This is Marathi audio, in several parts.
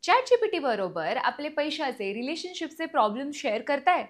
ChatGPT बरोबर आपले पैशाचे रिलेशनशिपचे प्रॉब्लेम शेअर करताय?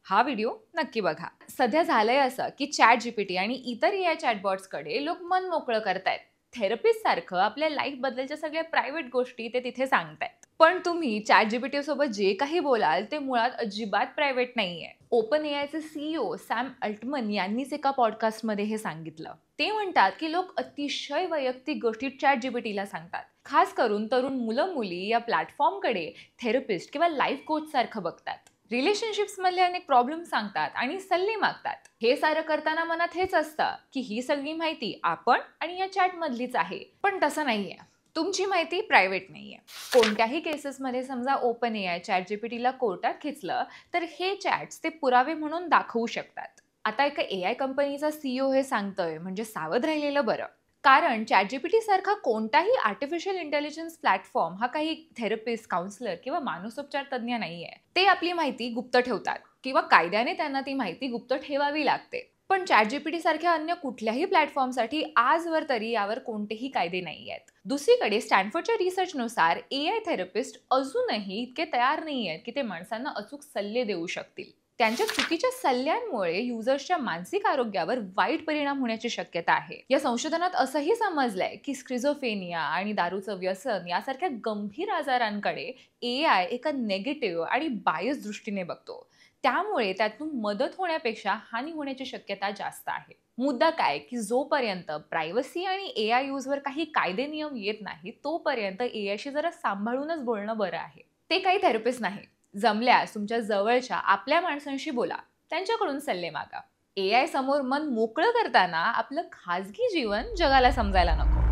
हा व्हिडिओ नक्की बघा. सध्या झालंय असं की ChatGPT आणि इतर AI चॅटबॉट्सकडे लोक मन मोकळं करतायत. थेरपिस्ट सारखं आपल्या लाईफ बद्दलच्या सगळ्या प्रायव्हेट गोष्टी ते तिथे सांगतायत. पण तुम्ही ChatGPT सोबत जे काही बोलाल ते मुळात अजिबात प्रायव्हेट नाहीये. ओपन एआयचे CEO सॅम अल्टमन यांनीच एका पॉडकास्टमध्ये हे सांगितलं. ते म्हणतात की लोक अतिशय वैयक्तिक गोष्टी ChatGPTला सांगतात. खास करून तरुण मुलं-मुली या प्लॅटफॉर्मकडे थेरपिस्ट किंवा लाईफ कोच सारखं बघतात. रिलेशनशिप्स मधले अनेक प्रॉब्लेम सांगतात आणि सल्ले मागतात. हे सारं करताना मनात हेच असतं की ही सगळी माहिती आपण आणि या चॅट मधलीच आहे. पण तसं नाहीये. तुमची माहिती प्रायव्हेट नाहीये. कोणत्याही केसेसमध्ये समजा ओपन एआय ChatGPTला कोर्टात खेचलं तर हे चॅट्स ते पुरावे म्हणून दाखवू शकतात. आता एका एआय कंपनीचा CEO हे सांगतोय म्हणजे सावध राहिलेलं बरं. कारण ChatGPT सारखा कोणताही आर्टिफिशियल इंटेलिजन्स प्लॅटफॉर्म हा काही थेरपिस्ट, काउन्सलर किंवा मानसोपचार तज्ज्ञ नाहीये. ते आपली माहिती गुप्त ठेवतात किंवा कायद्याने त्यांना ती माहिती गुप्त ठेवावी लागते. पण ChatGPT सारख्या अन्य कुठल्याही प्लॅटफॉर्मसाठी आजवर तरी यावर कोणतेही कायदे नाही आहेत. दुसरीकडे स्टॅनफोर्डच्या रिसर्चनुसार AI थेरपिस्ट अजूनही इतके तयार नाही आहेत की ते माणसांना अचूक सल्ले देऊ शकतील. त्यांच्या चुकीच्या सल्ल्यांमुळे युजर्सच्या मानसिक आरोग्यावर वाईट परिणाम होण्याची शक्यता आहे. या संशोधनात असंही समजलंय की स्क्रिझोफेनिया आणि दारूचं व्यसन यासारख्या गंभीर आजारांकडे AI एका नेगेटिव्ह आणि बायस दृष्टीने बघतो. त्यामुळे त्यातून मदत होण्यापेक्षा हानी होण्याची शक्यता जास्त आहे. मुद्दा काय की जोपर्यंत प्रायव्हसी आणि AI यूजवर काही कायदे नियम येत नाही तोपर्यंत AIशी जरा सांभाळूनच बोलणं बरं आहे. ते काही थेरपिस्ट नाही. जमल्यास तुमच्या जवळच्या आपल्या माणसांशी बोला. त्यांच्याकडून सल्ले मागा. AI समोर मन मोकळं करताना आपलं खाजगी जीवन जगाला समजायला नको.